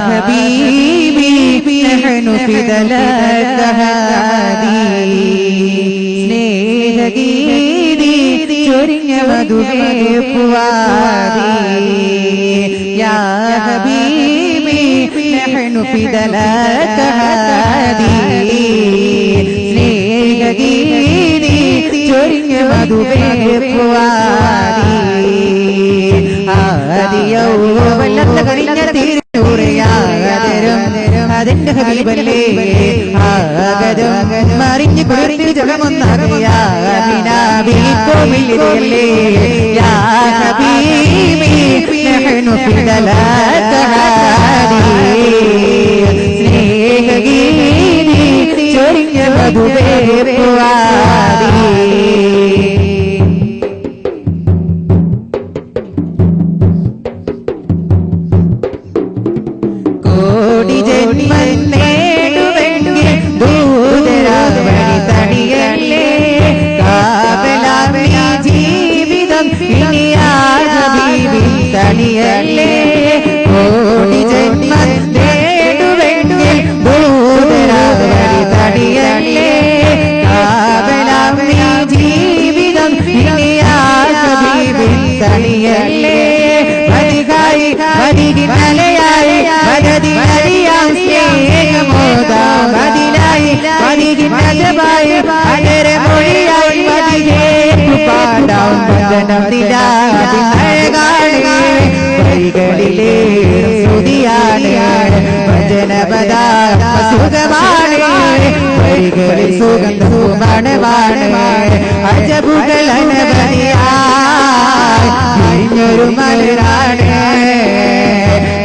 ഹബീബി നഹ്നു ഫിദലക ഹാദി സ്നേഹഗീതി ചൊരിഞ്ഞ മധുവേ ഫുആദി യാ ഹബീബി നഹ്നു ഫിദലക ഹാദി സ്നേഹഗീതി ചൊരിഞ്ഞ മധുവേ ഫുആദി ആദിയോ വല്ലത്ത കഴിഞ്ഞ തീരുറയാദരം അതിന്റെ ഹബീബല്ലേ ആഗരം മറിഞ്ഞു കുളിർത്തി ജഗമൊന്നറിയാബിനാബി കോവിലല്ലേ യാ ഹബീബി നഹ്നു ഫിദലക ഹാദി സ്നേഹഗീതി ചൊരിഞ്ഞ മധുവേ ഫുആദി കോടി ജന്മം നേടുവെങ്കിൽ ദൂതരാവണി തടിയല്ലേ കാവലാമി ജീവിതം ഇനി ആ ഹബീബിൻ തടിയല്ലേ കോടി ജന്മം നേടുവെങ്കിൽ ദൂതരാവണി തടിയല്ലേ കാവലാമി ജീവിതം ഇനി ആ ഹബീബിൻ തടിയല്ലേ മതികായി മതികിന്നലയായി മദദിനരിയാം സ്നേഹമോദാ മദിനായി മദികിന്നജബായി അടരെ മൊഴിയായി മദികേക്കു പാടാം വദനം ദിലാദിനഴകാണ് വരികളിലേ ശ്രുതിയാണ് വചനപദാ സുഖമാണ് വരികളിൽ സുഗന്ധവുമണമാണ് അജബുകൾ അനവധിയായി വിരിഞ്ഞൊരു മലരാണ്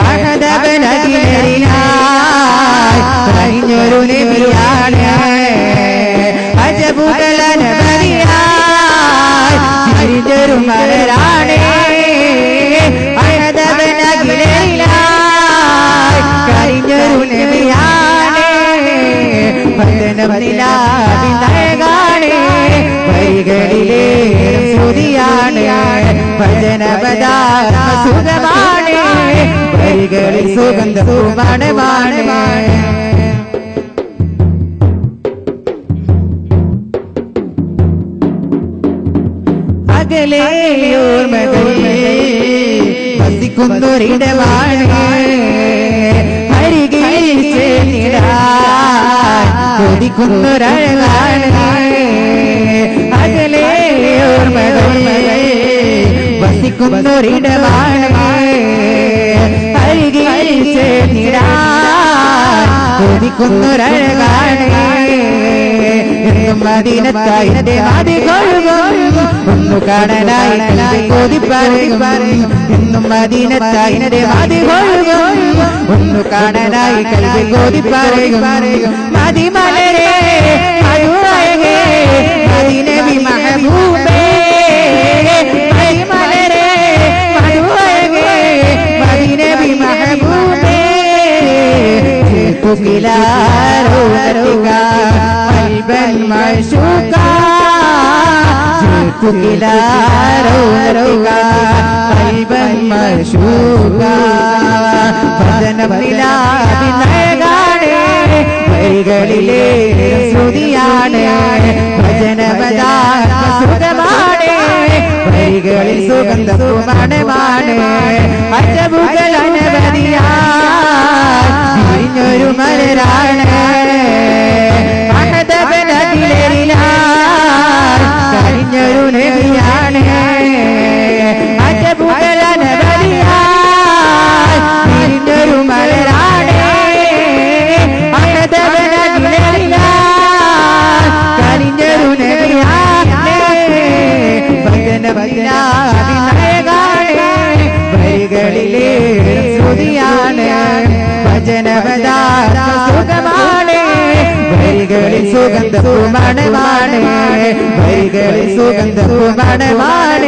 അഹദവനകിലരിലായി കഴിഞ്ഞൊരു നബിയാണ് അജബുകൾ അനവധിയായി വിരിഞ്ഞൊരു മലരാണ് അഹദവനകിലരിലായി കഴിഞ്ഞൊരു നബിയാണ് വദനം ദിലാദിനഴകാണ് വരികളിലേ ശ്രുതിയാണ് ഭജനപദാ സുഖമാണ് വരികളിൽ സുഗന്ധവുമണമാണ് അകലെയോർമകൾ വസിക്കുന്നൊരിടമാണ് അരികിൽ ചേർന്നിടാൻ കൊതിക്കുന്നൊരഴകാണ് അകലെയോർമകൾ വസിക്കുന്നൊരിടമാണ് അരികിൽ ചേർന്നിടാൻ കൊതിക്കുന്നൊരഴകാണ് എന്നും മദീനത്തായി എന്റെ മതികൊഴുകും ഒന്നു കാണാനായി കൽബ് കൊതിപ്പറയും എന്നും മദീനത്തായി എന്റെ മതികൊഴുകും ഒന്നു കാണാനായി കൽബ് കൊതിപ്പറയും മതിമലരെ മധുരഴകേ മദിനബി മഹബൂബേ മതിമലരെ മധുരഴകേ മദിനബി മഹബൂബേ رؤيتك قلبا معشوقا جئتك إلى رؤيتك قلبا معشوقا വദനം ദിലാദിനഴകാണ് വരികളിലേ ശ്രുതിയാണ് ഭജനപദാ സുഖമാണ് വരികളിൽ സുഗന്ധവുമണമാണ് അജബുകൾ അനവധിയായി വിരിഞ്ഞൊരു മലരാണ് അഹദവനകിലരിലായി കഴിഞ്ഞൊരു നബിയാണ് അജബുകൾ അനവധിയായി വിരിഞ്ഞൊരു മലരാണ് അഹദവനകിലരിലായി കഴിഞ്ഞൊരു നബിയാണ് വദനം ദിലാദിനഴകാണ് വരികളിലേ ശ്രുതിയാണ് ഭജനപദാ സുഖമാണ് വരികളിൽ സുഗന്ധവുമണമാണ് വരികളിൽ സുഗന്ധവുമണമാണ്